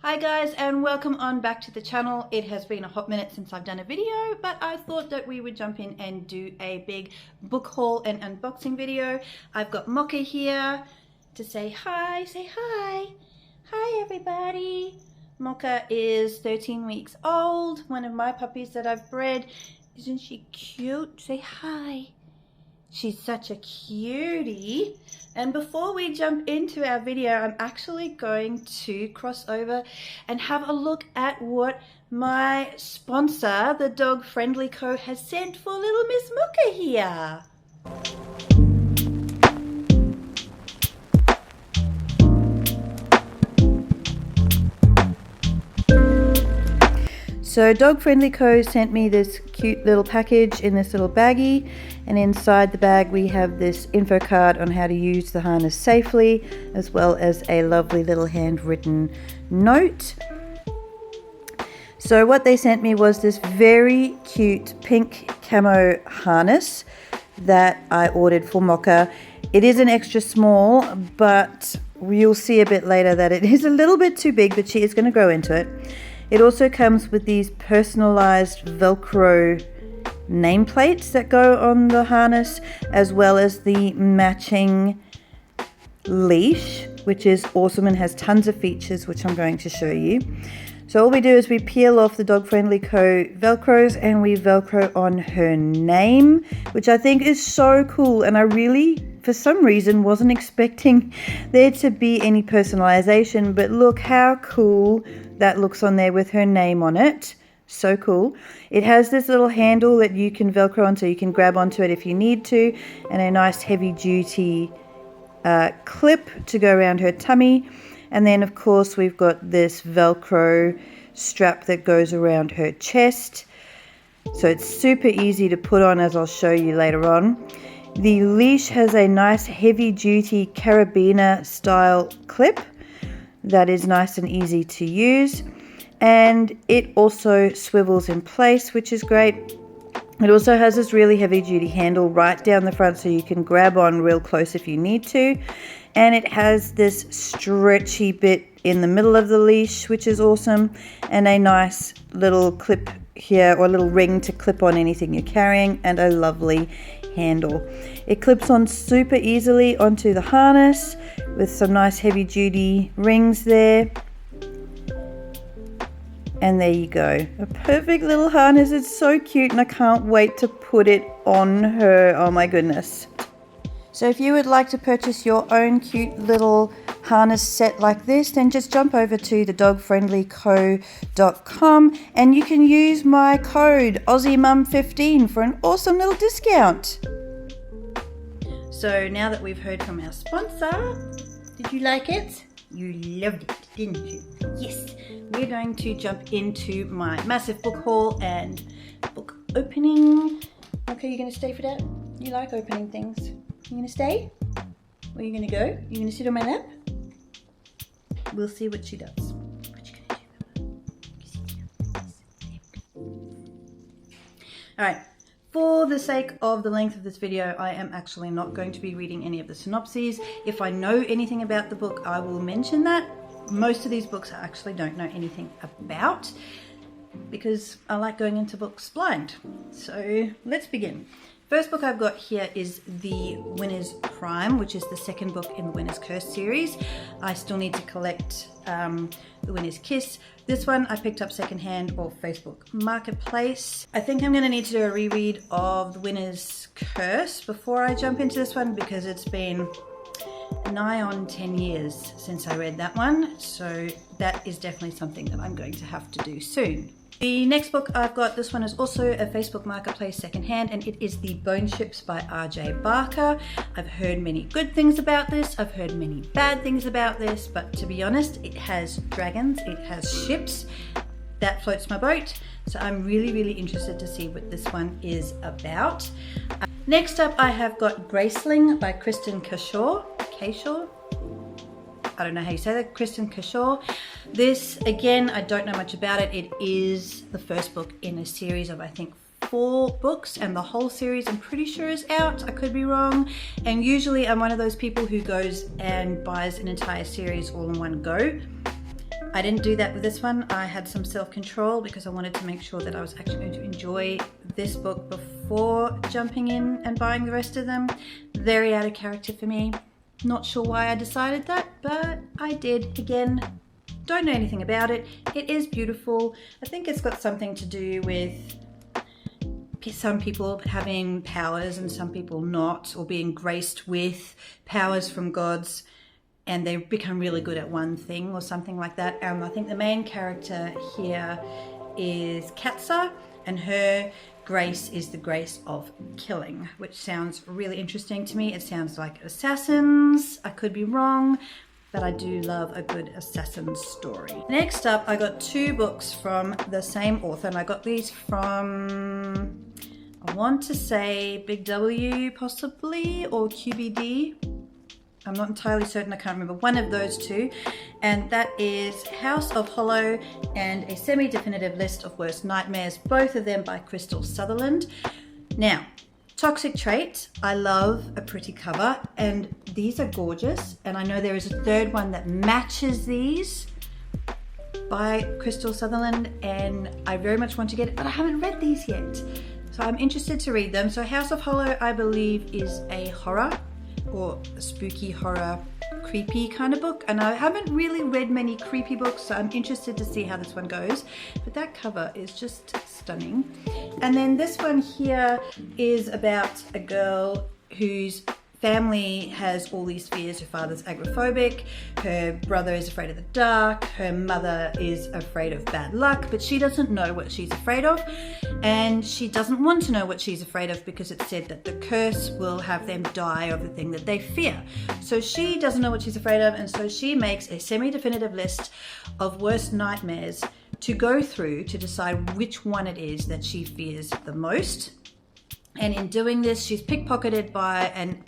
Hi guys, and welcome on back to the channel. It has been a hot minute since I've done a video, but I thought that we would jump in and do a big book haul and unboxing video. I've got Mocha here to say hi. Say hi. Hi everybody. Mocha is 13 weeks old, one of my puppies that I've bred. Isn't she cute? Say hi. She's such a cutie. And before we jump into our video, I'm actually going to cross over and have a look at what my sponsor, the Dog Friendly Co, has sent for little Miss Mocha here. So Dog Friendly Co sent me this cute little package in this little baggie, and inside the bag we have this info card on how to use the harness safely, as well as a lovely little handwritten note. So what they sent me was this very cute pink camo harness that I ordered for Mocha. It is an extra small, but you'll see a bit later that it is a little bit too big, but she is going to grow into it. It also comes with these personalized Velcro nameplates that go on the harness, as well as the matching leash, which is awesome and has tons of features, which I'm going to show you. So all we do is we peel off the Dog Friendly Co Velcros and we Velcro on her name, which I think is so cool. And I really, for some reason, wasn't expecting there to be any personalization, but look how cool that looks on there with her name on it. So cool. It has this little handle that you can Velcro on, so you can grab onto it if you need to, and a nice heavy duty clip to go around her tummy. And then of course we've got this Velcro strap that goes around her chest, so it's super easy to put on, as I'll show you later on. The leash has a nice heavy duty carabiner style clip that is nice and easy to use, and it also swivels in place, which is great. It also has this really heavy duty handle right down the front, so you can grab on real close if you need to. And it has this stretchy bit in the middle of the leash, which is awesome, and a nice little clip here, or little ring to clip on anything you're carrying, and a lovely handle. It clips on super easily onto the harness with some nice heavy duty rings there. And there you go, a perfect little harness. It's so cute and I can't wait to put it on her. Oh my goodness. So if you would like to purchase your own cute little harness set like this, then just jump over to thedogfriendlyco.com and you can use my code AussieMum15 for an awesome little discount. So now that we've heard from our sponsor, did you like it? You loved it, didn't you? Yes. We're going to jump into my massive book haul and book opening. Okay, you're going to stay for that? You like opening things. You going to stay? Where are you going to go? You going to sit on my lap? We'll see what she does. What you going to do? Alright, for the sake of the length of this video, I am actually not going to be reading any of the synopses. If I know anything about the book, I will mention that. Most of these books I actually don't know anything about, because I like going into books blind. So let's begin. First book I've got here is The Winner's Crime, which is the second book in the Winner's Curse series. I still need to collect The Winner's Kiss. This one I picked up secondhand or Facebook Marketplace. I think I'm going to need to do a reread of The Winner's Curse before I jump into this one, because it's been nigh on 10 years since I read that one. So that is definitely something that I'm going to have to do soon. The next book I've got, this one is also a Facebook Marketplace secondhand, and it is The Bone Ships by R.J. Barker. I've heard many good things about this. I've heard many bad things about this, but to be honest, it has dragons, it has ships. That floats my boat. So I'm really interested to see what this one is about. Next up, I have got Graceling by Kristen Cashaw. I don't know how you say that, Kristen Cashaw. This, again, I don't know much about it. It is the first book in a series of, I think, 4 books, and the whole series I'm pretty sure is out. I could be wrong. And usually I'm one of those people who goes and buys an entire series all in one go. I didn't do that with this one. I had some self-control because I wanted to make sure that I was actually going to enjoy this book before jumping in and buying the rest of them. Very out of character for me. Not sure why I decided that, but I did. Again, don't know anything about it. It is beautiful. I think it's got something to do with some people having powers and some people not, or being graced with powers from gods, and they become really good at one thing or something like that. I think the main character here is Katsa, and her grace is the grace of killing, which sounds really interesting to me. It sounds like assassins. I could be wrong, but I do love a good assassin story. Next up, I got 2 books from the same author, and I got these from, I want to say Big W possibly, or QBD. I'm not entirely certain, I can't remember, one of those 2. And that is House of Hollow and a semi-definitive list of worst nightmares, both of them by Crystal Sutherland. Now, Toxic Trait, I love a pretty cover, and these are gorgeous. And I know there is a 3rd one that matches these by Crystal Sutherland, and I very much want to get it, but I haven't read these yet. So I'm interested to read them. So House of Hollow, I believe, is a horror or a spooky horror, creepy kind of book. And I haven't really read many creepy books, so I'm interested to see how this one goes. But that cover is just stunning. And then this one here is about a girl whose family has all these fears. Her father's agoraphobic, her brother is afraid of the dark, her mother is afraid of bad luck, but she doesn't know what she's afraid of, and she doesn't want to know what she's afraid of because it's said that the curse will have them die of the thing that they fear. So she doesn't know what she's afraid of, and so she makes a semi-definitive list of worst nightmares to go through to decide which one it is that she fears the most. And in doing this, she's pickpocketed by an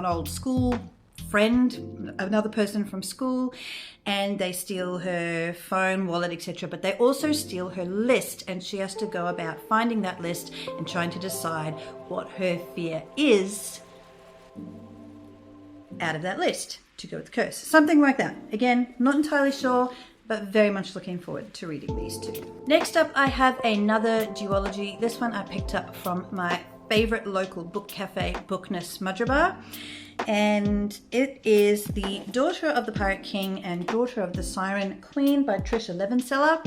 old school friend, another person from school, and they steal her phone, wallet, etc. But they also steal her list, and she has to go about finding that list and trying to decide what her fear is out of that list to go with the curse. Something like that. Again, not entirely sure, but very much looking forward to reading these 2. Next up, I have another duology. This one I picked up from my favorite local book cafe, Bookness Mudgebar, and it is The Daughter of the Pirate King and Daughter of the Siren Queen by Trisha Levenseller.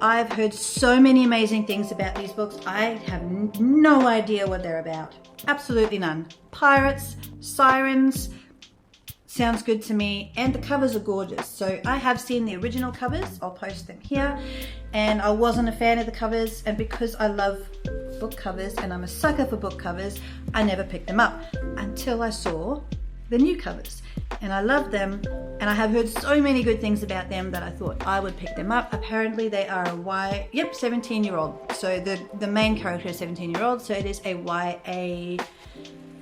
I've heard so many amazing things about these books. I have no idea what they're about. Absolutely none. Pirates, sirens, sounds good to me, and the covers are gorgeous. So I have seen the original covers, I'll post them here, and I wasn't a fan of the covers, and because I love book covers and I'm a sucker for book covers, I never picked them up until I saw the new covers, and I loved them, and I have heard so many good things about them that I thought I would pick them up. Apparently they are a 17-year-old, so the main character is 17-year-old, so it is a YA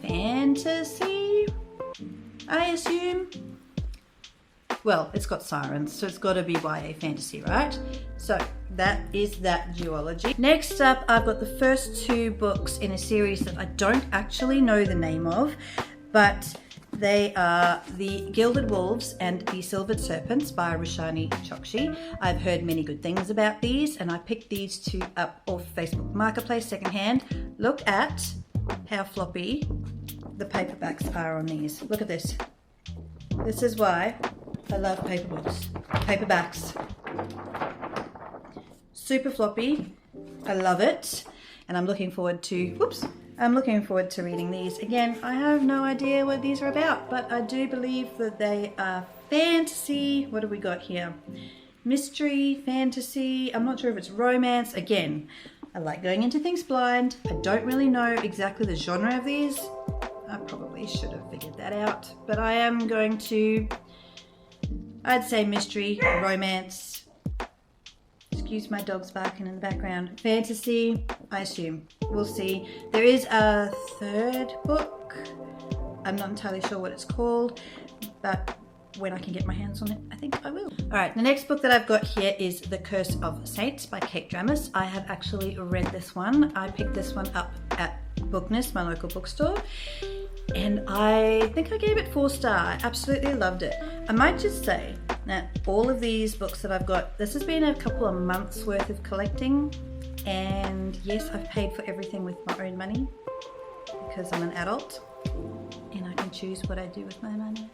fantasy, I assume. Well, it's got sirens, so it's got to be YA fantasy, right? So that is that duology. Next up, I've got the first 2 books in a series that I don't actually know the name of, but they are The Gilded Wolves and The Silvered Serpents by Roshani Chokshi. I've heard many good things about these, and I picked these 2 up off Facebook Marketplace secondhand. Look at how floppy the paperbacks are on these. Look at this. This is why I love paperbacks. Super floppy. I love it. And I'm looking forward to, reading these. Again, I have no idea what these are about, but I do believe that they are fantasy. What have we got here? Mystery, fantasy. I'm not sure if it's romance. Again, I like going into things blind. I don't really know exactly the genre of these. I probably should have figured that out, but I am going to, I'd say mystery, romance, excuse my dogs barking in the background, fantasy, I assume. We'll see. There is a 3rd book. I'm not entirely sure what it's called, but when I can get my hands on it, I think I will. All right, the next book that I've got here is The Curse of Saints by Kate Dramis. I have actually read this one. I picked this one up at Bookness, my local bookstore. and I think I gave it 4 stars. I absolutely loved it. I might just say that all of these books that I've got, this has been a couple of months worth of collecting, and yes, I've paid for everything with my own money because I'm an adult and I can choose what I do with my money.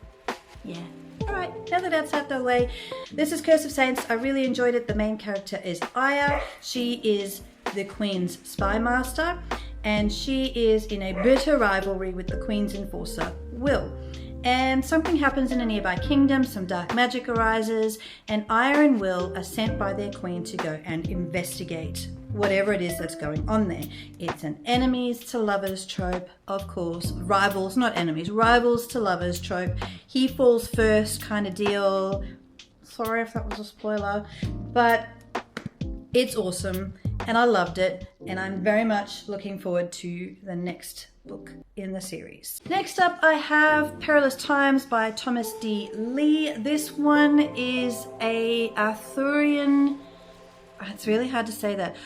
Yeah. Alright, now that that's out the way, this is Curse of Saints. I really enjoyed it. The main character is Aya. She is the Queen's spy master, and she is in a bitter rivalry with the Queen's enforcer, Will. And something happens in a nearby kingdom, some dark magic arises, and Aya and Will are sent by their queen to go and investigate whatever it is that's going on there. It's an enemies to lovers trope, of course. Rivals, not enemies, rivals to lovers trope. He falls first kind of deal. Sorry if that was a spoiler, but it's awesome and I loved it, and I'm very much looking forward to the next book in the series. Next up, I have Perilous Times by Thomas D. Lee. This one is a Arthurian, it's really hard to say that,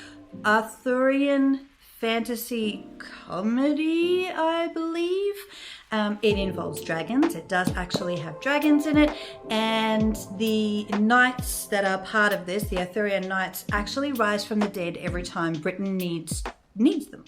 Arthurian fantasy comedy, I believe. It involves dragons. It does actually have dragons in it, and the knights that are part of this, the Arthurian knights, actually rise from the dead every time Britain needs them.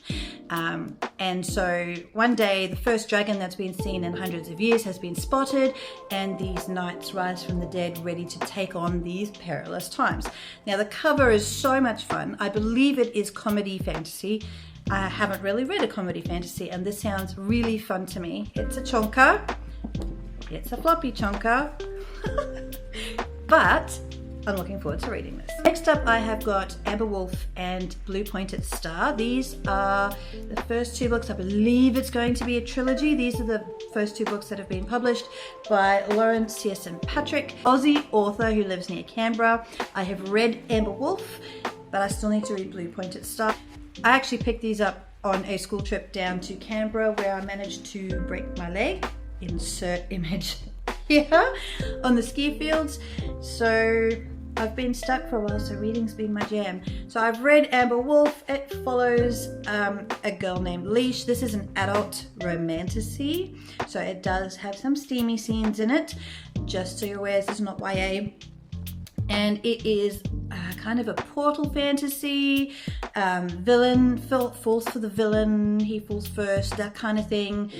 And so one day the first dragon that's been seen in hundreds of years has been spotted, and these knights rise from the dead ready to take on these perilous times. Now the cover is so much fun. I believe it is comedy fantasy. I haven't really read a comedy fantasy, and this sounds really fun to me. It's a chonker. It's a floppy chonker. But I'm looking forward to reading this. Next up, I have got Amber Wolf and Blue Pointed Star. These are the first 2 books. I believe it's going to be a trilogy. These are the first 2 books that have been published by Lauren Searson Patrick, Aussie author who lives near Canberra. I have read Amber Wolf, but I still need to read Blue Pointed Star. I actually picked these up on a school trip down to Canberra where I managed to break my leg. Insert image here on the ski fields. So I've been stuck for a while, so reading's been my jam. So I've read Amber Wolf. It follows a girl named Leash. This is an adult romantasy, so it does have some steamy scenes in it. Just so you're aware, this is not YA. And it is kind of a portal fantasy. Villain falls for the villain, he falls first, that kind of thing.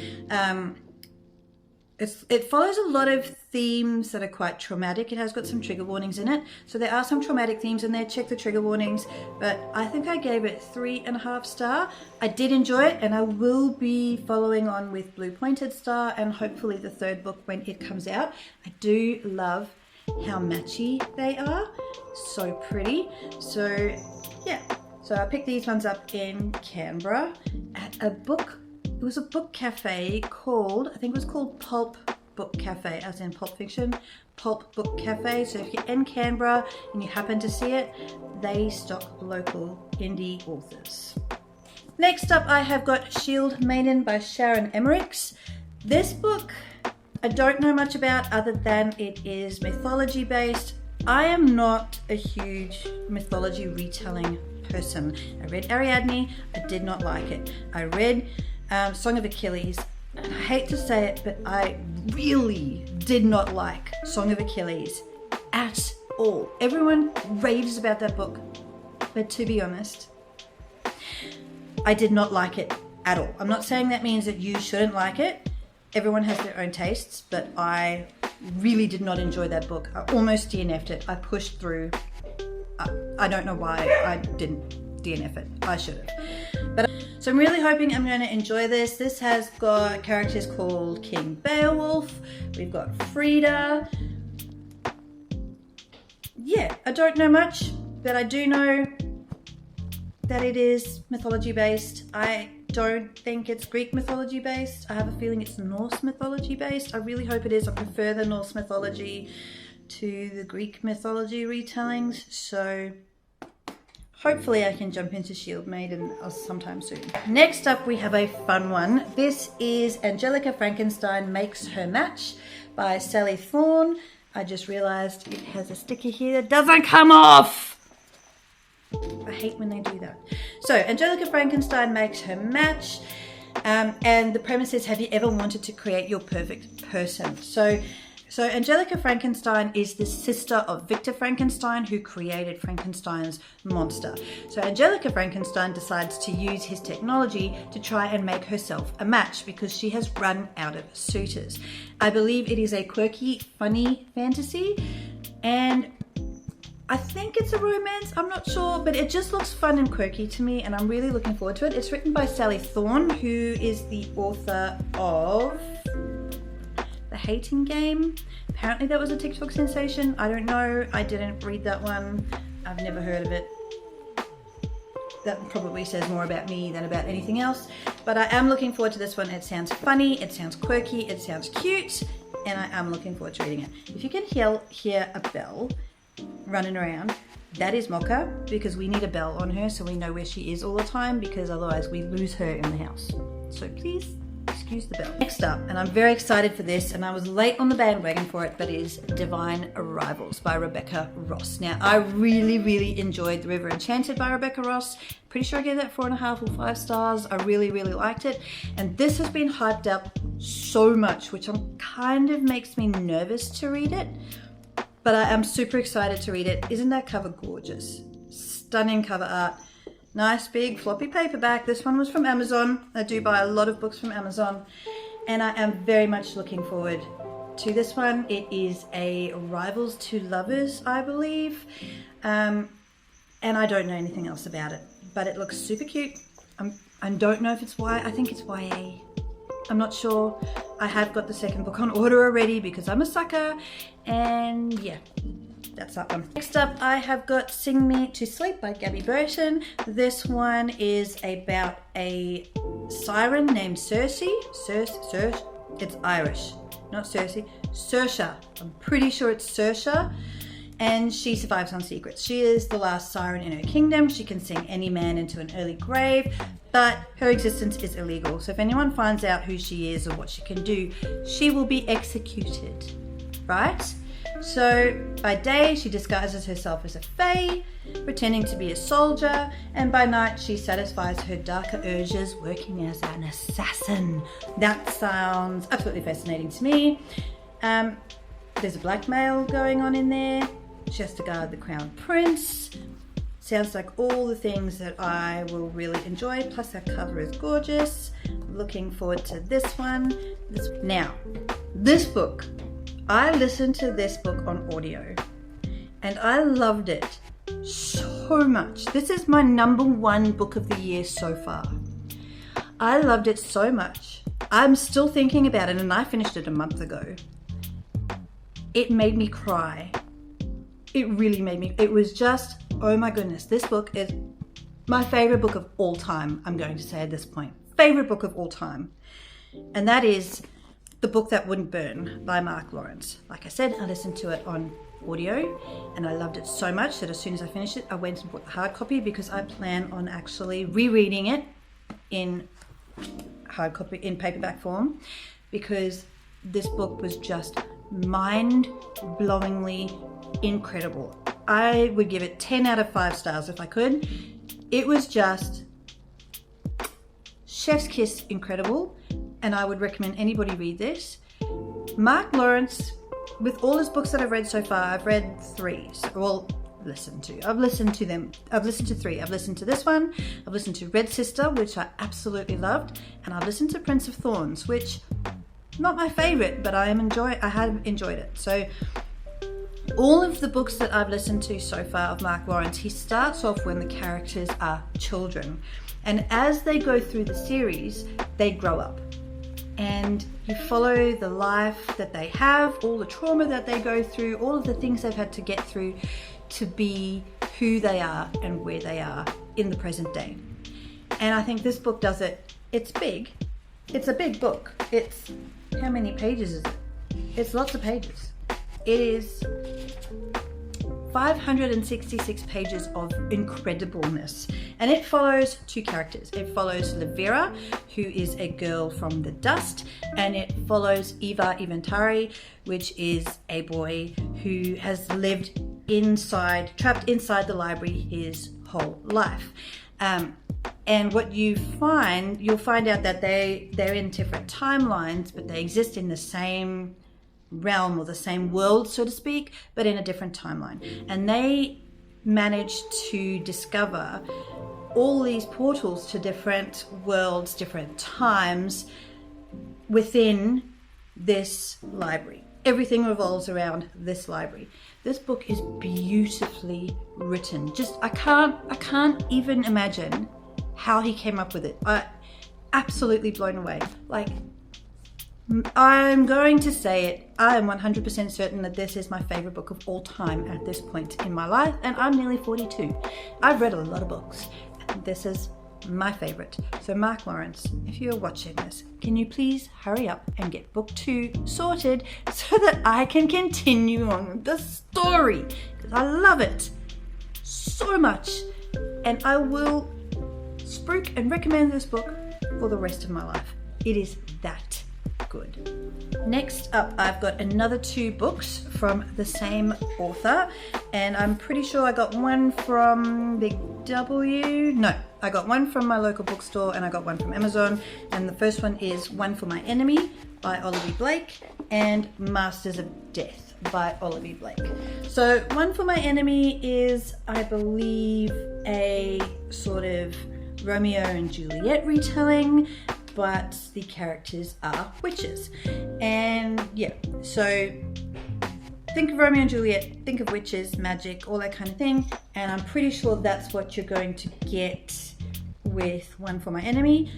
It follows a lot of themes that are quite traumatic. It has got some trigger warnings in it. So there are some traumatic themes in there. Check the trigger warnings. But I think I gave it 3.5 stars. I did enjoy it, and I will be following on with Blue Pointed Star and hopefully the 3rd book when it comes out. I do love how matchy they are. So pretty. So yeah. So I picked these ones up in Canberra at a book. It was a book cafe called, I think it was called Pulp Book Cafe, as in Pulp Fiction, Pulp Book Cafe. So if you're in Canberra and you happen to see it, they stock local indie authors. Next up, I have got Shield Maiden by Sharon Emmerichs. This book, I don't know much about other than it is mythology based. I am not a huge mythology retelling person. I read Ariadne, I did not like it. I read Song of Achilles, and I hate to say it, but I really did not like Song of Achilles at all. Everyone raves about that book, but to be honest, I did not like it at all. I'm not saying that means that you shouldn't like it. Everyone has their own tastes, but I really did not enjoy that book. I almost DNF'd it. I pushed through. I don't know why I didn't DNF it. I should have. But so I'm really hoping I'm going to enjoy this. This has got characters called King Beowulf. We've got Frida. Yeah, I don't know much, but I do know that it is mythology based. I don't think it's Greek mythology based. I have a feeling it's Norse mythology based. I really hope it is. I prefer the Norse mythology to the Greek mythology retellings. So hopefully I can jump into Shield Maiden sometime soon. Next up, we have a fun one. This is Angelica Frankenstein Makes Her Match by Sally Thorne. I just realized it has a sticker here that doesn't come off. I hate when they do that. So Angelica Frankenstein Makes Her Match. And the premise is, have you ever wanted to create your perfect person? So Angelica Frankenstein is the sister of Victor Frankenstein, who created Frankenstein's monster. So Angelica Frankenstein decides to use his technology to try and make herself a match because she has run out of suitors. I believe it is a quirky, funny fantasy, and I think it's a romance, I'm not sure, but it just looks fun and quirky to me, and I'm really looking forward to it. It's written by Sally Thorne, who is the author of The Hating Game. Apparently that was a TikTok sensation. I don't know. I didn't read that one. I've never heard of it. That probably says more about me than about anything else. But I am looking forward to this one. It sounds funny, it sounds quirky, it sounds cute, and I am looking forward to reading it. If you can hear a bell running around, that is Mocha, because we need a bell on her so we know where she is all the time, because otherwise we lose her in the house. So please excuse the bell. Next up, and I'm very excited for this, and I was late on the bandwagon for it, but it is Divine Arrivals by Rebecca Ross. Now, I really enjoyed The River Enchanted by Rebecca Ross. Pretty sure I gave that 4.5 or 5 stars. I really liked it. And this has been hyped up so much, which kind of makes me nervous to read it. But I am super excited to read it. Isn't that cover gorgeous? Stunning cover art. Nice big floppy paperback. This one was from Amazon. I do buy a lot of books from Amazon, and I am very much looking forward to this one. It is a Rivals to Lovers, I believe, and I don't know anything else about it, but it looks super cute. I don't know if it's I think it's YA. I'm not sure. I have got the second book on order already because I'm a sucker, and yeah, that's that one. Next up, I have got Sing Me to Sleep by Gabby Burton. This one is about a siren named Circe. It's Irish, not Circe. Saoirse. I'm pretty sure it's Saoirse. And she survives on secrets. She is the last siren in her kingdom. She can sing any man into an early grave, but her existence is illegal. So if anyone finds out who she is or what she can do, she will be executed, right? So by day, she disguises herself as a fae, pretending to be a soldier, and by night, she satisfies her darker urges working as an assassin. That sounds absolutely fascinating to me. There's a blackmail going on in there. She has to guard the crown prince. Sounds like all the things that I will really enjoy, plus that cover is gorgeous. Looking forward to this one. Now, this book, I listened to this book on audio and I loved it so much. This is my #1 book of the year so far. I loved it so much. I'm still thinking about it, and I finished it a month ago. It made me cry. It really made me. It was just, oh my goodness, this book is my favorite book of all time, I'm going to say at this point. Favorite book of all time. And that is The Book That Wouldn't Burn by Mark Lawrence. Like I said, I listened to it on audio and I loved it so much that as soon as I finished it, I went and bought the hard copy because I plan on actually rereading it in hard copy, in paperback form, because this book was just mind-blowingly incredible. I would give it 10 out of 5 stars if I could. It was just chef's kiss incredible, and I would recommend anybody read this. Mark Lawrence, with all his books that I've read so far, I've read 3. I've listened to 3. I've listened to this one, I've listened to Red Sister, which I absolutely loved, and I've listened to Prince of Thorns, which not my favorite, but I have enjoyed it. So all of the books that I've listened to so far of Mark Lawrence, he starts off when the characters are children, and as they go through the series, they grow up, and you follow the life that they have, all the trauma that they go through, all of the things they've had to get through to be who they are and where they are in the present day. And I think this book does it. It's big. It's a big book. It's, how many pages is it? It's lots of pages. It is 566 pages of incredibleness, and it follows 2 characters. It follows Levera, who is a girl from the dust, and it follows Ivar Ivantari, which is a boy who has lived trapped inside the library his whole life. And what you'll find out that they're in different timelines, but they exist in the same realm or the same world, so to speak, but in a different timeline. And they managed to discover all these portals to different worlds, different times within this library. Everything revolves around this library. This book is beautifully written. I can't even imagine how he came up with it. Absolutely blown away. Like, I'm going to say it. I am 100% certain that this is my favorite book of all time at this point in my life, and I'm nearly 42. I've read a lot of books, and this is my favorite. So Mark Lawrence, if you're watching this, can you please hurry up and get book 2 sorted so that I can continue on with the story, because I love it so much, and I will spruik and recommend this book for the rest of my life. It is that good. Next up, I've got another 2 books from the same author, and I'm pretty sure I got one from Big W. No, I got one from my local bookstore and I got one from Amazon. And the first one is One for My Enemy by Olivia Blake and Masters of Death by Olivia Blake. So One for My Enemy is, I believe, a sort of Romeo and Juliet retelling, but the characters are witches. And yeah, so think of Romeo and Juliet, think of witches, magic, all that kind of thing, and I'm pretty sure that's what you're going to get with One for My Enemy.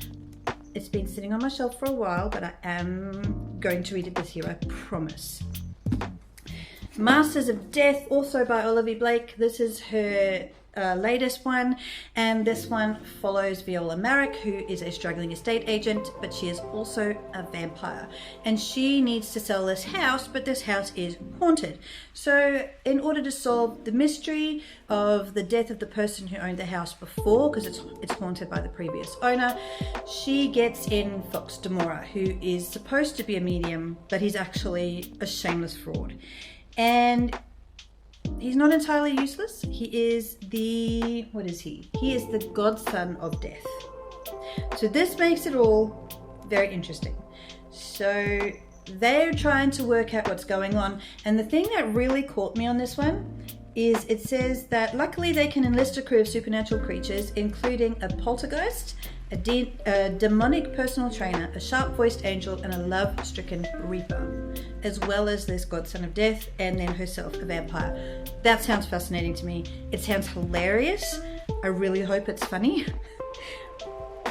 It's been sitting on my shelf for a while, but I am going to read it this year, I promise. Masters of Death, also by Olivia Blake. This is her latest one, and this one follows Viola Marek, who is a struggling estate agent, but she is also a vampire, and she needs to sell this house, but this house is haunted. So in order to solve the mystery of the death of the person who owned the house before, because it's haunted by the previous owner, she gets in Fox Demora, who is supposed to be a medium, but he's actually a shameless fraud. And he's not entirely useless. He is the, what is he? He is the godson of death. So this makes it all very interesting. So they're trying to work out what's going on. And the thing that really caught me on this one is it says that luckily they can enlist a crew of supernatural creatures, including a poltergeist, a demonic personal trainer, a sharp-voiced angel, and a love-stricken reaper, as well as this godson of death, and then herself, a vampire. That sounds fascinating to me. It sounds hilarious. I really hope it's funny.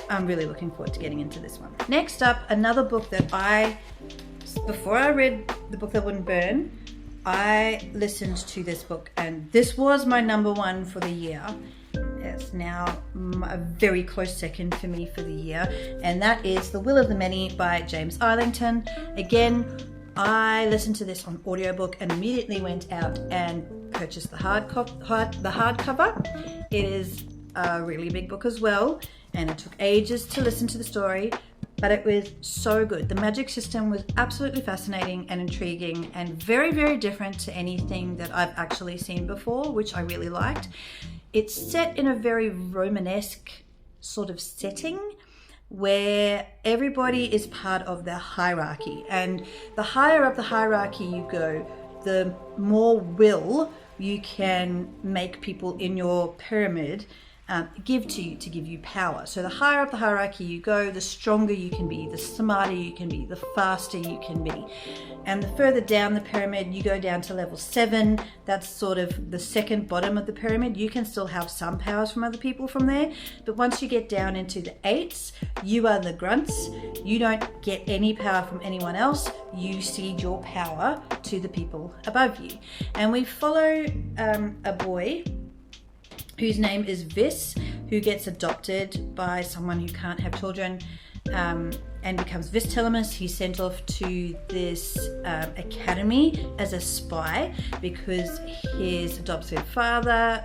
I'm really looking forward to getting into this one. Next up, another book that before I read The Book That Wouldn't Burn, I listened to this book, and this was my number 1 for the year. It's now a very close second for me for the year, and that is The Will of the Many by James Arlington. Again, I listened to this on audiobook and immediately went out and purchased the hardcover. It is a really big book as well, and it took ages to listen to the story, but it was so good. The magic system was absolutely fascinating and intriguing and very, very different to anything that I've actually seen before, which I really liked. It's set in a very Romanesque sort of setting where everybody is part of the hierarchy, and the higher up the hierarchy you go, the more will you can make people in your pyramid give to you to give you power. So the higher up the hierarchy you go, the stronger you can be, the smarter you can be, the faster you can be. And the further down the pyramid you go down to level 7, that's sort of the second bottom of the pyramid. You can still have some powers from other people from there, but once you get down into the 8s, you are the grunts. You don't get any power from anyone else. You cede your power to the people above you. And we follow a boy whose name is Vis, who gets adopted by someone who can't have children, and becomes Vis Telemus. He's sent off to this academy as a spy because his adoptive father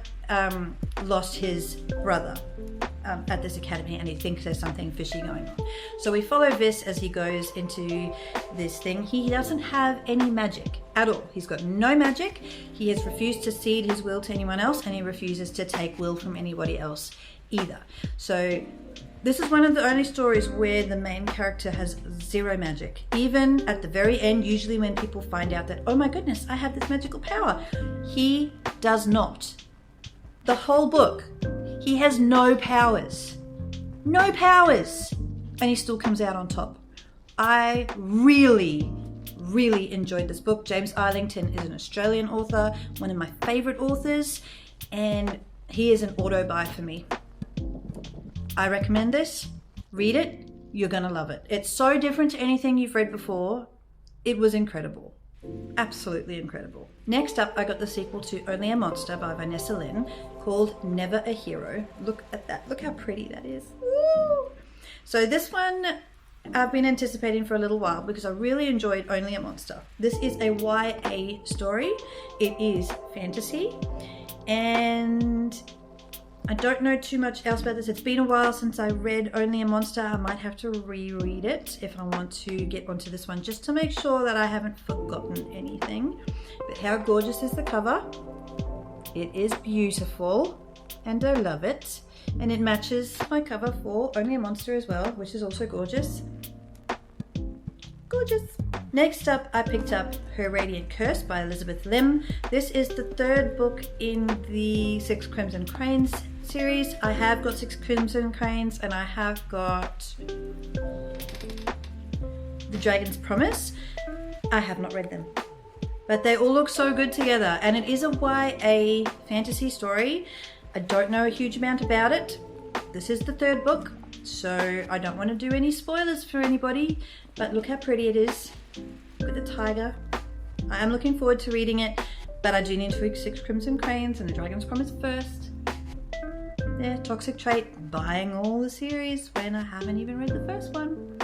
lost his brother at this academy, and he thinks there's something fishy going on. So we follow Vis as he goes into this thing. He doesn't have any magic at all. He's got no magic. He has refused to cede his will to anyone else, and he refuses to take will from anybody else either. So this is one of the only stories where the main character has zero magic. Even at the very end, usually when people find out that, oh my goodness, I have this magical power, he does not. The whole book, he has no powers. No powers. And he still comes out on top. I really enjoyed this book. James Arlington is an Australian author, one of my favorite authors, and he is an auto buy for me. I recommend this. Read it. You're gonna love it. It's so different to anything you've read before. It was incredible. Absolutely incredible. Next up, I got the sequel to Only a Monster by Vanessa Lynn called Never a Hero. Look at that. Look how pretty that is. Woo! So this one I've been anticipating for a little while because I really enjoyed Only a Monster. This is a YA story. It is fantasy, and I don't know too much else about this. It's been a while since I read Only a Monster. I might have to reread it if I want to get onto this one, just to make sure that I haven't forgotten anything. But how gorgeous is the cover? It is beautiful, and I love it. And it matches my cover for Only a Monster as well, which is also gorgeous. Gorgeous. Next up, I picked up Her Radiant Curse by Elizabeth Lim. This is the third book in the Six Crimson Cranes series. I have got Six Crimson Cranes, and I have got The Dragon's Promise. I have not read them, but they all look so good together, and it is a YA fantasy story. I don't know a huge amount about it. This is the third book, so I don't want to do any spoilers for anybody, but look how pretty it is with the tiger. I am looking forward to reading it, but I do need to read Six Crimson Cranes and The Dragon's Promise first. Yeah, toxic trait, buying all the series when I haven't even read the first one.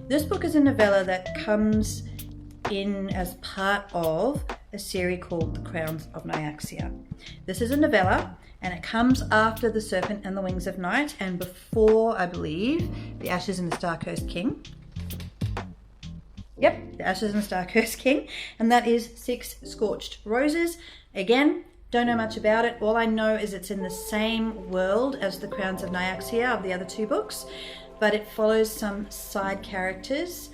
This book is a novella that comes in as part of a series called The Crowns of Nyaxia. This is a novella, and it comes after The Serpent and the Wings of Night and before, I believe, The Ashes and the Star-Cursed King. Yep, The Ashes and the Star-Cursed King, and that is Six Scorched Roses. Again, don't know much about it. All I know is it's in the same world as The Crowns of Nyaxia of the other two books, but it follows some side characters,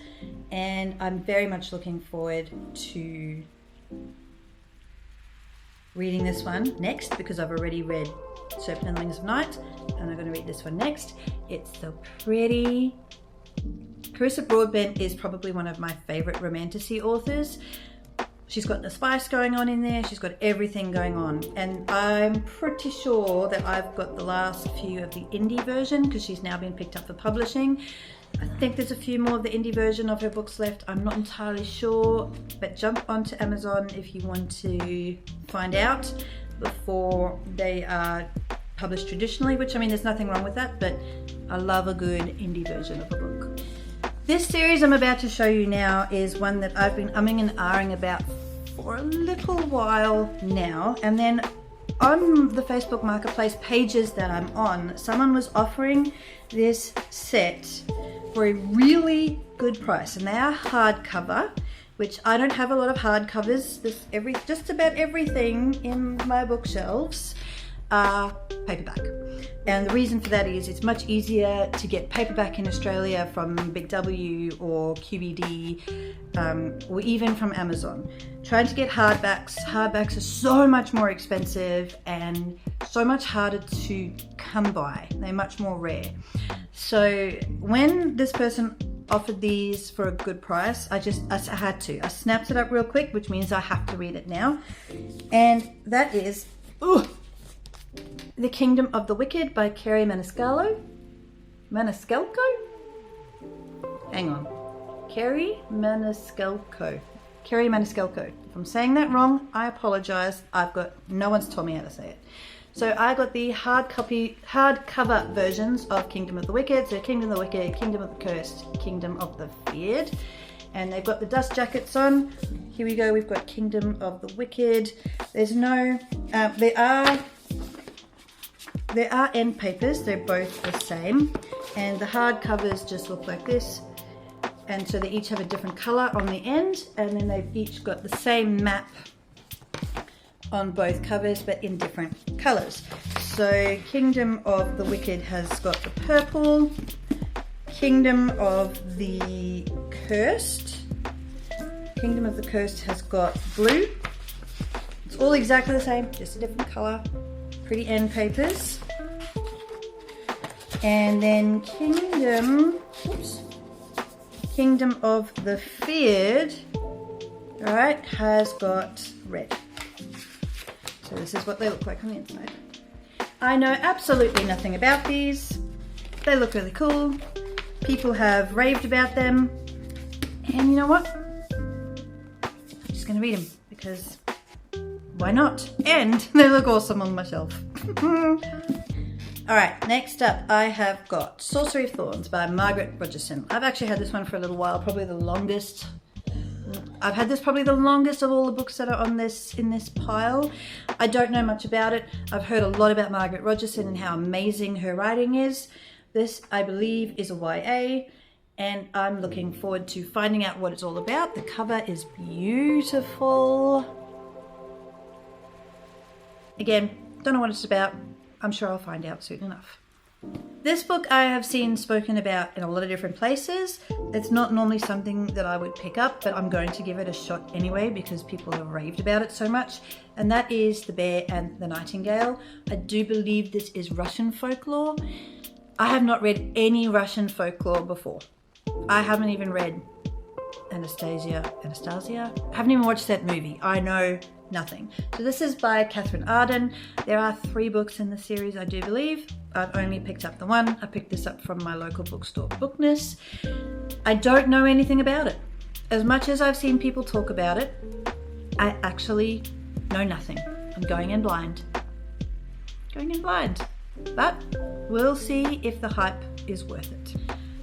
and I'm very much looking forward to reading this one next because I've already read Serpent and the Wings of Night, and I'm going to read this one next. It's so pretty. Carissa Broadbent is probably one of my favorite romantasy authors. She's got the spice going on in there. She's got everything going on. And I'm pretty sure that I've got the last few of the indie version because she's now been picked up for publishing. I think there's a few more of the indie version of her books left. I'm not entirely sure, but jump onto Amazon if you want to find out before they are published traditionally, which, I mean, there's nothing wrong with that, but I love a good indie version of a book. This series I'm about to show you now is one that I've been umming and ahhing about for a little while now, and then on the Facebook Marketplace pages that I'm on, someone was offering this set for a really good price, and they are hardcover, which I don't have a lot of hardcovers. Just about everything in my bookshelves are paperback. And the reason for that is it's much easier to get paperback in Australia from Big W or QBD or even from Amazon. Trying to get hardbacks are so much more expensive and so much harder to come by. They're much more rare. So when this person offered these for a good price, I had to. I snapped it up real quick, which means I have to read it now. And that is The Kingdom of the Wicked by Kerry Maniscalco. Hang on. Kerry Maniscalco. If I'm saying that wrong, I apologize. No one's told me how to say it. So I got the hardcover versions of Kingdom of the Wicked. So Kingdom of the Wicked, Kingdom of the Cursed, Kingdom of the Feared. And they've got the dust jackets on. Here we go, we've got Kingdom of the Wicked. There's no, there are end papers, they're both the same. And the hard covers just look like this. And so they each have a different color on the end. And then they've each got the same map on both covers, but in different colors. So Kingdom of the Wicked has got the purple. Kingdom of the Cursed. Kingdom of the Cursed has got blue. It's all exactly the same, just a different color. Pretty end papers. And then Kingdom of the Feared, all right, has got red. So this is what they look like on the inside. I know absolutely nothing about these. They look really cool. People have raved about them. And you know what? I'm just gonna read them because why not? And they look awesome on my shelf. All right, next up I have got Sorcery of Thorns by Margaret Rogerson. I've actually had this one for a little while, probably the longest. I've had this probably the longest of all the books that are on this in this pile. I don't know much about it. I've heard a lot about Margaret Rogerson and how amazing her writing is. This, I believe, is a YA, and I'm looking forward to finding out what it's all about. The cover is beautiful. Again, don't know what it's about. I'm sure I'll find out soon enough. This book I have seen spoken about in a lot of different places. It's not normally something that I would pick up, but I'm going to give it a shot anyway because people have raved about it so much. And that is The Bear and the Nightingale. I do believe this is Russian folklore. I have not read any Russian folklore before. I haven't even read Anastasia? I haven't even watched that movie. I know nothing. So this is by Catherine Arden. There are 3 books in the series, I do believe. I've only picked up the one. I picked this up from my local bookstore, Bookness. I don't know anything about it. As much as I've seen people talk about it, I actually know nothing. I'm going in blind. But we'll see if the hype is worth it.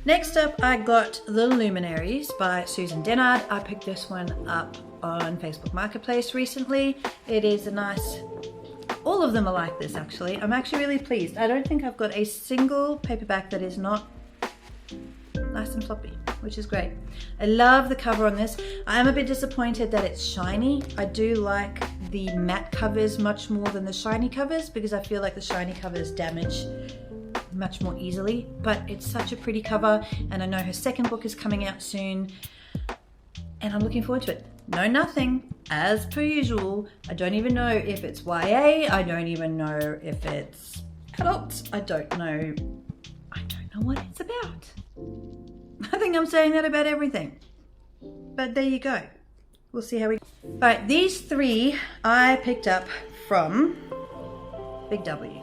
Next up, I got The Luminaries by Susan Denard. I picked this one up on Facebook Marketplace recently. It is a nice, all of them are like this actually. I'm actually really pleased. I don't think I've got a single paperback that is not nice and floppy, which is great. I love the cover on this. I am a bit disappointed that it's shiny. I do like the matte covers much more than the shiny covers because I feel like the shiny covers damage much more easily, but it's such a pretty cover, and I know her second book is coming out soon and I'm looking forward to it. Know nothing, as per usual. I don't even know if it's YA. I don't even know if it's adult. I don't know what it's about. I think I'm saying that about everything, but there you go. We'll see how we... All right, these 3 I picked up from Big W.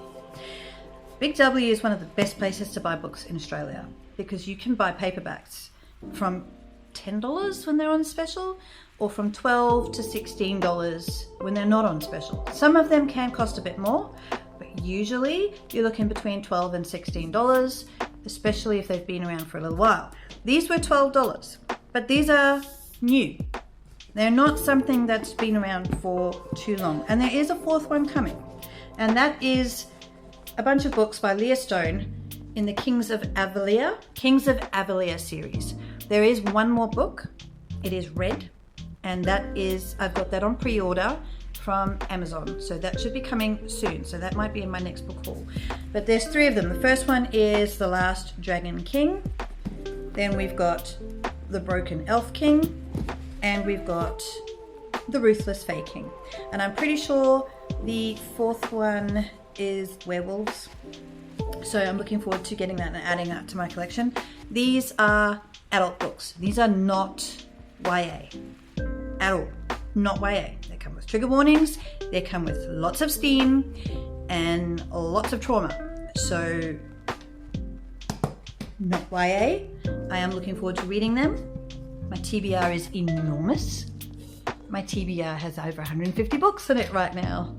Big W is one of the best places to buy books in Australia because you can buy paperbacks from $10 when they're on special or from $12 to $16 when they're not on special. Some of them can cost a bit more, but usually you're looking between $12 and $16, especially if they've been around for a little while. These were $12, but these are new. They're not something that's been around for too long. And there is a 4th one coming, and that is a bunch of books by Leah Stone in the Kings of Avalier series. There is one more book. It is red, and that is, I've got that on pre-order from Amazon, so that should be coming soon. So that might be in my next book haul. But there's 3 of them. The first one is The Last Dragon King. Then we've got The Broken Elf King, and we've got The Ruthless Fae King. And I'm pretty sure the 4th one is werewolves. So I'm looking forward to getting that and adding that to my collection. These are adult books. These are not YA at all. Not YA. They come with trigger warnings. They come with lots of steam and lots of trauma. So not YA. I am looking forward to reading them. My TBR is enormous. My TBR has over 150 books in it right now.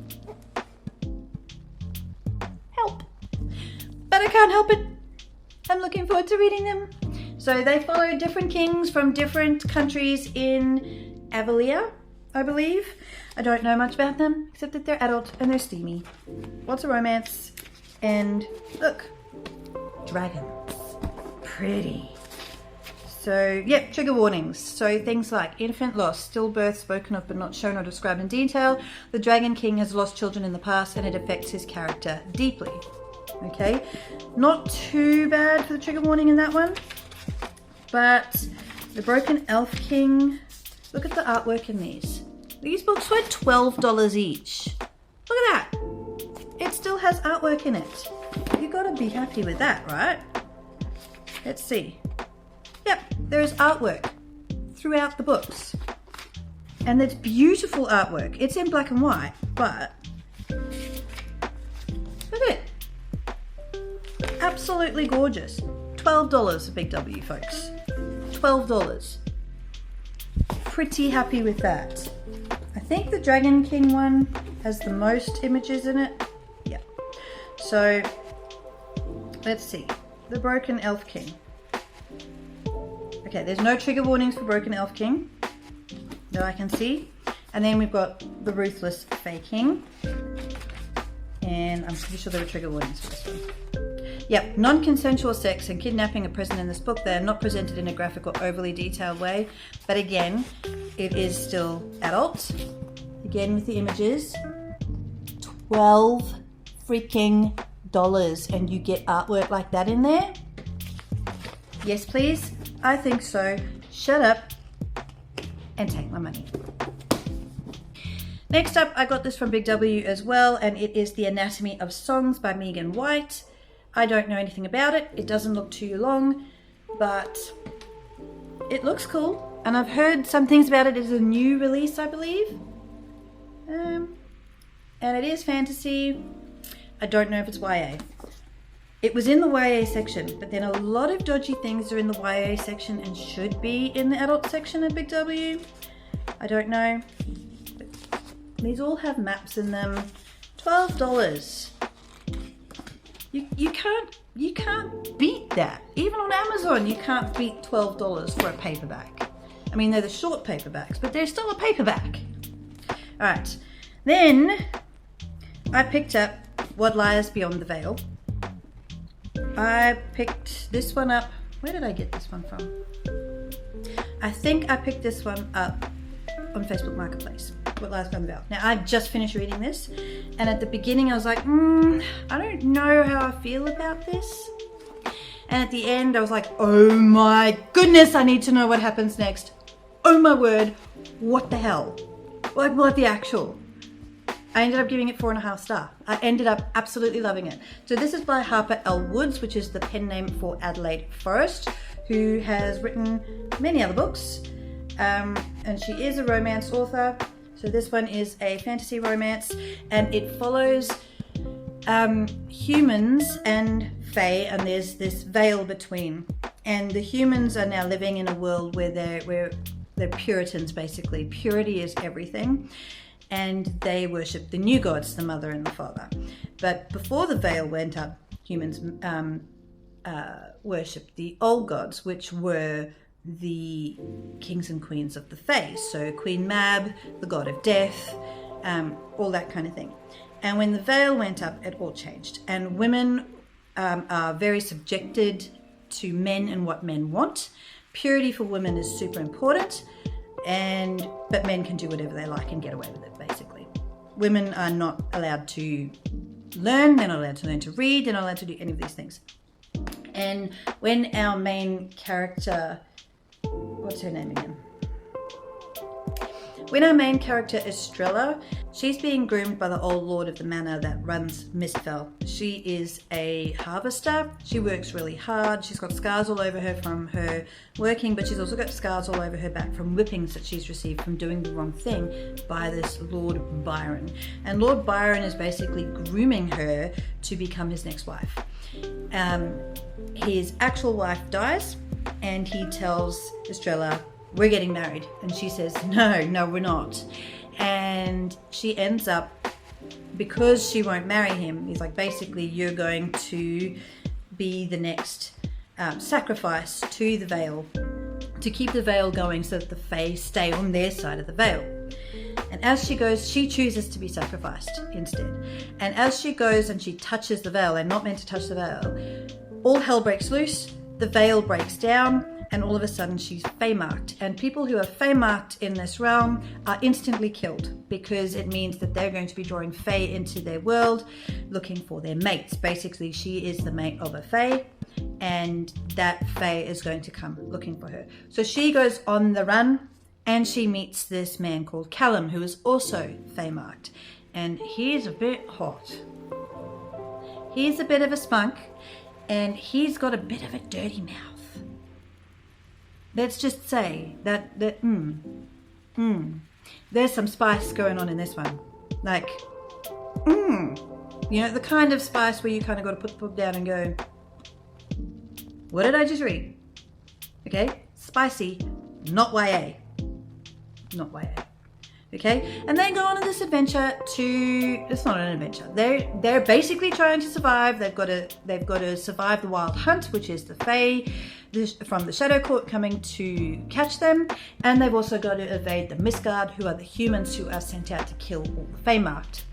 But I can't help it. I'm looking forward to reading them. So they follow different kings from different countries in Avalier, I believe. I don't know much about them, except that they're adult and they're steamy. Lots of romance. And look, dragons. Pretty. So, yep, trigger warnings. So things like infant loss, stillbirth spoken of but not shown or described in detail. The Dragon King has lost children in the past and it affects his character deeply. Okay, not too bad for the trigger warning in that one. But the Broken Elf King, look at the artwork in these. These books were $12 each. Look at that. It still has artwork in it. You gotta be happy with that, right? Let's see. Yep, there is artwork throughout the books. And it's beautiful artwork. It's in black and white, but look at it. Absolutely gorgeous. $12 for Big W, folks. $12. Pretty happy with that. I think the Dragon King one has the most images in it. Yeah. So, let's see. The Broken Elf King. Okay, there's no trigger warnings for Broken Elf King that I can see. And then we've got the Ruthless Fae King. And I'm pretty sure there are trigger warnings for this one. Yep, non-consensual sex and kidnapping are present in this book. They are not presented in a graphic or overly detailed way. But again, it is still adult. Again with the images. $12 freaking dollars, and you get artwork like that in there? Yes, please. I think so. Shut up and take my money. Next up, I got this from Big W as well, and it is The Anatomy of Songs by Megan White. I don't know anything about it. It doesn't look too long, but it looks cool. And I've heard some things about it as a new release, I believe. And it is fantasy. I don't know if it's YA. It was in the YA section, but then a lot of dodgy things are in the YA section and should be in the adult section at Big W. I don't know. But these all have maps in them. $12. You can't beat that. Even on Amazon, you can't beat $12 for a paperback. I mean, they're the short paperbacks, but they're still a paperback. All right. Then I picked up What Lies Beyond the Veil. I picked this one up. Where did I get this one from? I think I picked this one up on Facebook Marketplace. What Lies Beyond the Veil. Now, I've just finished reading this, and at the beginning I was like, I don't know how I feel about this. And at the end I was like, oh my goodness, I need to know what happens next. Oh my word, what the hell? Like, what the actual? I ended up giving it 4.5 stars. I ended up absolutely loving it. So this is by Harper L. Woods, which is the pen name for Adelaide Forrest, who has written many other books. And she is a romance author. So this one is a fantasy romance, and it follows humans and fae, and there's this veil between. And the humans are now living in a world where they're Puritans, basically. Purity is everything. And they worship the new gods, the mother and the father. But before the veil went up, humans worshipped the old gods, which were the kings and queens of the fae. So Queen Mab, the god of death, all that kind of thing. And when the veil went up, it all changed. And women are very subjected to men and what men want. Purity for women is super important. But men can do whatever they like and get away with it, basically. Women are not allowed to learn, they're not allowed to learn to read, they're not allowed to do any of these things. And when our main character, what's her name again? When our main character Estrella, she's being groomed by the old lord of the manor that runs Mistfell. She is a harvester. She works really hard. She's got scars all over her from her working, but she's also got scars all over her back from whippings that she's received from doing the wrong thing by this Lord Byron. And Lord Byron is basically grooming her to become his next wife. His actual wife dies, and he tells Estrella, we're getting married. And she says, no, we're not. And she ends up, because she won't marry him, he's like, basically, you're going to be the next sacrifice to the veil, to keep the veil going so that the fae stay on their side of the veil. And as she goes, she chooses to be sacrificed instead. And as she goes and she touches the veil, and not meant to touch the veil, all hell breaks loose, the veil breaks down, and all of a sudden she's fey-marked. And people who are fey-marked in this realm are instantly killed, because it means that they're going to be drawing fey into their world, looking for their mates. Basically, she is the mate of a fey, and that fey is going to come looking for her. So she goes on the run, and she meets this man called Callum, who is also fey-marked. And he's a bit hot. He's a bit of a spunk, and he's got a bit of a dirty mouth. Let's just say that there's some spice going on in this one. Like, you know, the kind of spice where you kind of got to put the book down and go, what did I just read? Okay, spicy, not YA. Not YA. Okay, and they go on this adventure to, it's not an adventure, they're basically trying to survive. They've got to survive the wild hunt, which is the Fae from the Shadow Court coming to catch them, and they've also got to evade the Mistguard, who are the humans who are sent out to kill all the Fae marked.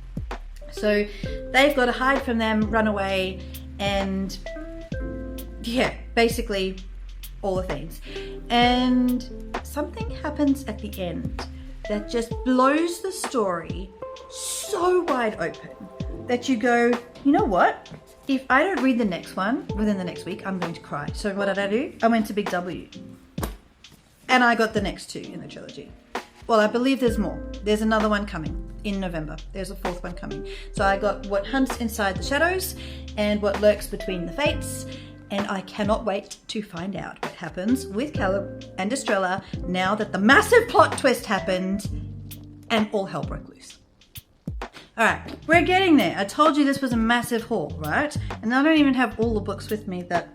So they've got to hide from them, run away, and yeah, basically all the things. And something happens at the end that just blows the story so wide open that you go, you know what? If I don't read the next one within the next week, I'm going to cry. So what did I do? I went to Big W. And I got the next two in the trilogy. Well, I believe there's more. There's another one coming in November. There's a fourth one coming. So I got What Hunts Inside the Shadows and What Lurks Between the Fates. And I cannot wait to find out what happens with Callum and Estrella now that the massive plot twist happened and all hell broke loose. All right, we're getting there. I told you this was a massive haul, right? And I don't even have all the books with me that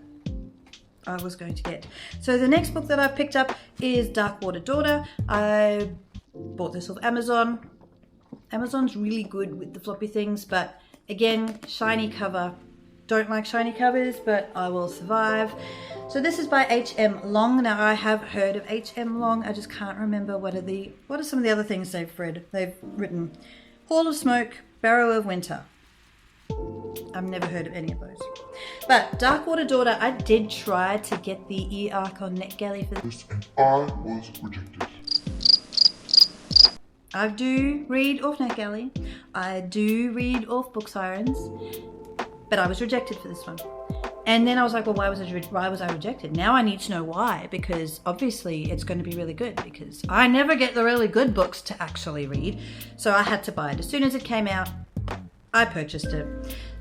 I was going to get. So the next book that I picked up is Darkwater Daughter. I bought this off Amazon. Amazon's really good with the floppy things, but again, shiny cover. Don't like shiny covers, but I will survive. So this is by H.M. Long. Now I have heard of H.M. Long. I just can't remember what are some of the other things they've written. Hall of Smoke, Barrow of Winter. I've never heard of any of those. But Darkwater Daughter, I did try to get the e-arc on NetGalley for this, and I was rejected. I do read off NetGalley. I do read off Book Sirens. But I was rejected for this one. And then I was like, well, why was I rejected? Now I need to know why, because obviously it's going to be really good, because I never get the really good books to actually read. So I had to buy it. As soon as it came out, I purchased it.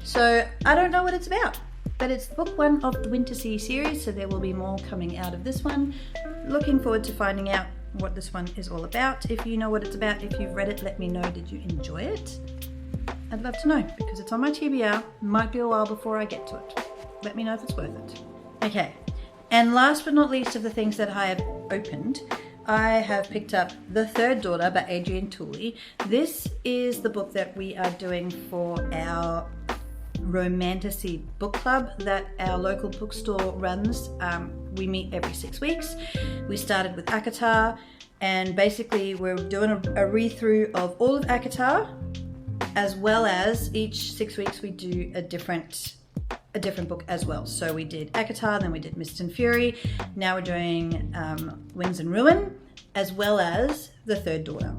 So I don't know what it's about, but it's book one of the Winter Sea series, so there will be more coming out of this one. Looking forward to finding out what this one is all about. If you know what it's about, if you've read it, let me know. Did you enjoy it? I'd love to know, because it's on my TBR. Might be a while before I get to it. Let me know if it's worth it. Okay, and last but not least of the things that I have opened, I have picked up The Third Daughter by Adrien Tulie. This is the book that we are doing for our Romantasy book club that our local bookstore runs. We meet every 6 weeks. We started with ACOTAR, and basically we're doing a read-through of all of ACOTAR, as well as each 6 weeks we do a different book as well. So we did ACOTAR, then we did Mist and Fury. Now we're doing Winds and Ruin, as well as The Third Daughter.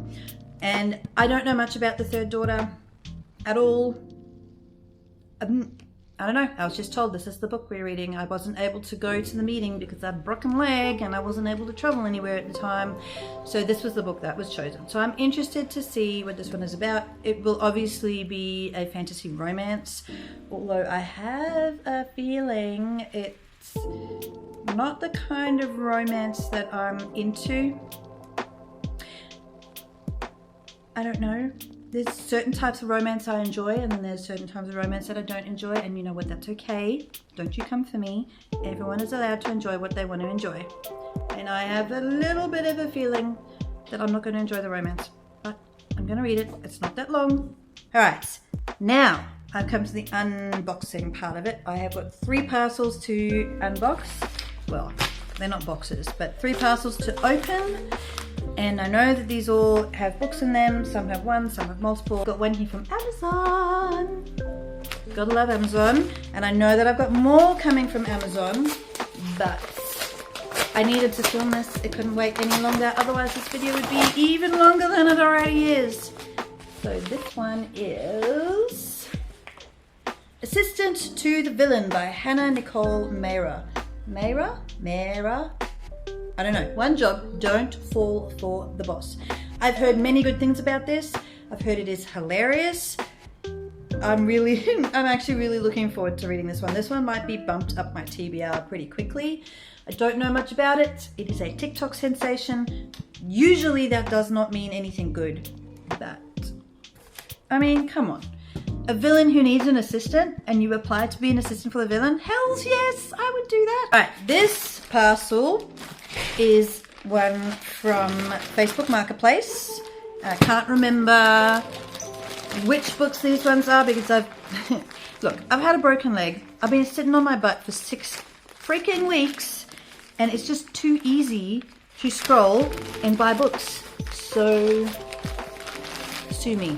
And I don't know much about The Third Daughter at all. I don't know. I was just told this is the book we're reading. I wasn't able to go to the meeting because I had a broken leg and I wasn't able to travel anywhere at the time. So this was the book that was chosen. So I'm interested to see what this one is about. It will obviously be a fantasy romance, although I have a feeling it's not the kind of romance that I'm into. I don't know. There's certain types of romance I enjoy, and then there's certain types of romance that I don't enjoy, and you know what, that's okay. Don't you come for me. Everyone is allowed to enjoy what they want to enjoy. And I have a little bit of a feeling that I'm not going to enjoy the romance, but I'm going to read it. It's not that long. All right, now I've come to the unboxing part of it. I have got 3 parcels to unbox. Well, they're not boxes, but 3 parcels to open. And I know that these all have books in them. Some have one, some have multiple. Got one here from Amazon. Gotta love Amazon. And I know that I've got more coming from Amazon, but I needed to film this. It couldn't wait any longer. Otherwise this video would be even longer than it already is. So this one is Assistant to the Villain by Hannah Nicole Mehra. Mehra? I don't know. One job, don't fall for the boss. I've heard many good things about this. I've heard it is hilarious. I'm actually really looking forward to reading this one. This one might be bumped up my TBR pretty quickly. I don't know much about it. It is a TikTok sensation. Usually that does not mean anything good. I mean, come on. A villain who needs an assistant and you apply to be an assistant for the villain? Hells yes, I would do that. All right, this parcel is one from Facebook Marketplace. I can't remember which books these ones are because look, I've had a broken leg. I've been sitting on my butt for 6 freaking weeks and it's just too easy to scroll and buy books. So, sue me.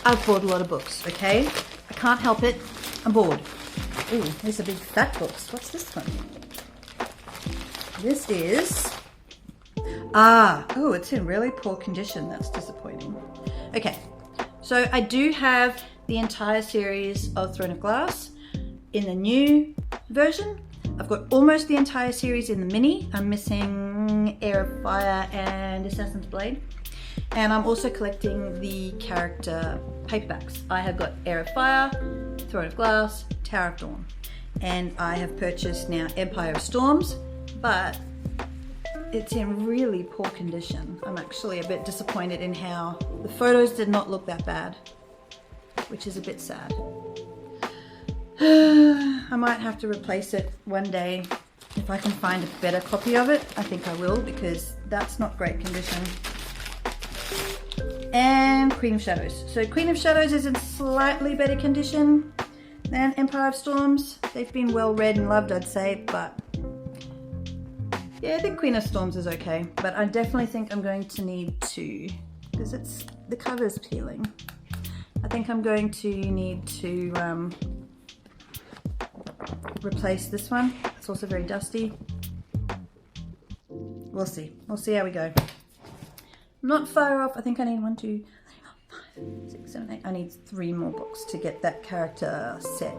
I've bought a lot of books, okay? I can't help it. I'm bored. Ooh, these are big fat books. What's this one? This is... oh, it's in really poor condition. That's disappointing. Okay, so I do have the entire series of Throne of Glass in the new version. I've got almost the entire series in the mini. I'm missing Heir of Fire and Assassin's Blade. And I'm also collecting the character paperbacks. I have got Heir of Fire, Throne of Glass, Tower of Dawn. And I have purchased now Empire of Storms, but it's in really poor condition. I'm actually a bit disappointed in how the photos did not look that bad, which is a bit sad. I might have to replace it one day if I can find a better copy of it. I think I will because that's not great condition. And Queen of Shadows. So Queen of Shadows is in slightly better condition than Empire of Storms. They've been well read and loved, I'd say, but yeah, I think Queen of Storms is okay. But I definitely think I'm going to need to, because the cover's peeling. I think I'm going to need to replace this one. It's also very dusty. We'll see. We'll see how we go. Not far off. I think I need 1, 2, 3, 4, 5, 6, 7, 8. I need 3 more books to get that character set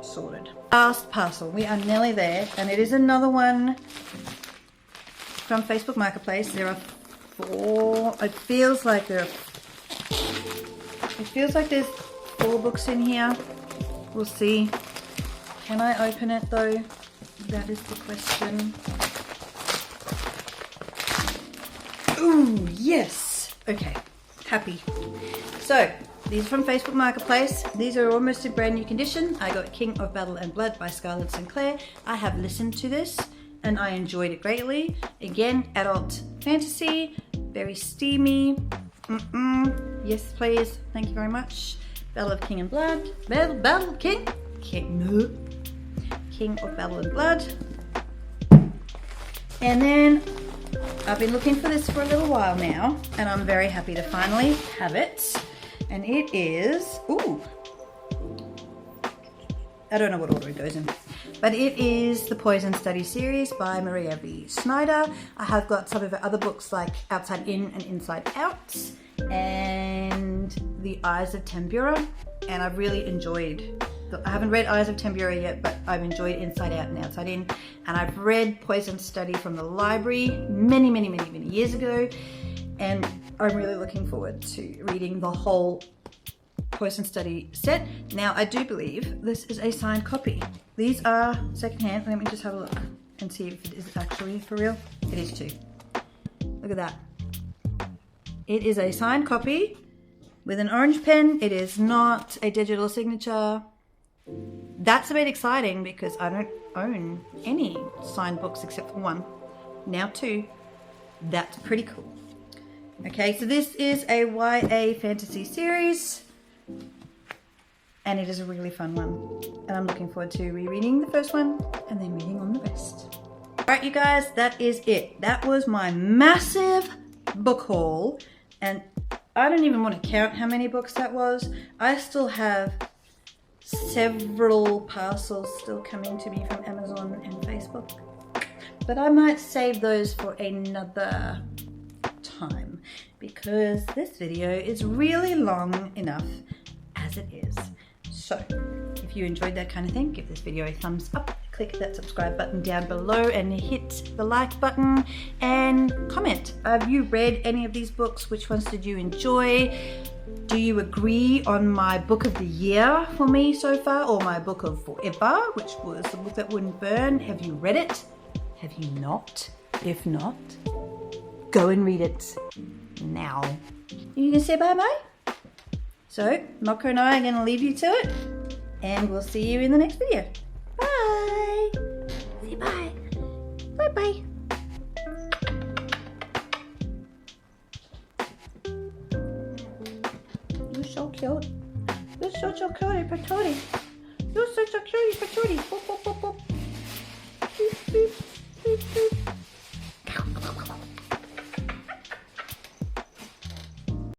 sorted. Last parcel. We are nearly there, and it is another one from Facebook Marketplace. There are 4. It feels like there's 4 books in here. We'll see. Can I open it though? That is the question. Ooh, yes. Okay, happy. So, these are from Facebook Marketplace. These are almost in brand new condition. I got King of Battle and Blood by Scarlett Sinclair. I have listened to this and I enjoyed it greatly. Again, adult fantasy, very steamy. Yes, please. Thank you very much. Battle of King and Blood. Battle King of Battle and Blood. And then I've been looking for this for a little while now, and I'm very happy to finally have it. And it is, ooh, I don't know what order it goes in, but it is the Poison Study series by Maria V. Snyder. I have got some of her other books like Outside In and Inside Out and The Eyes of Tambura, and I've really enjoyed, I haven't read Eyes of Tambura yet, but I've enjoyed Inside Out and Outside In, and I've read Poison Study from the library many years ago, and I'm really looking forward to reading the whole Poison Study set. Now, I do believe this is a signed copy. These are secondhand. Let me just have a look and see if it is actually for real. It is too. Look at that. It is a signed copy with an orange pen. It is not a digital signature. That's a bit exciting because I don't own any signed books except for 1. Now 2. That's pretty cool. Okay, so this is a YA fantasy series, and it is a really fun one. And I'm looking forward to rereading the first one and then reading on the rest. Alright, you guys, that is it. That was my massive book haul, and I don't even want to count how many books that was. I still have several parcels still coming to me from Amazon and Facebook. but I might save those for another time because this video is really long enough as it is. So if you enjoyed that kind of thing, give this video a thumbs up, click that subscribe button down below and hit the like button and comment. Have you read any of these books? Which ones did you enjoy? Do you agree on my book of the year for me so far, or my book of forever, which was the book that wouldn't burn? Have you read it? Have you not? If not, go and read it now. You can say bye-bye. So Mocha and I are going to leave you to it, and we'll see you in the next video. Bye. Say bye. Bye-bye. You're so cute. You're such a cutie patootie. You're such a cutie patootie.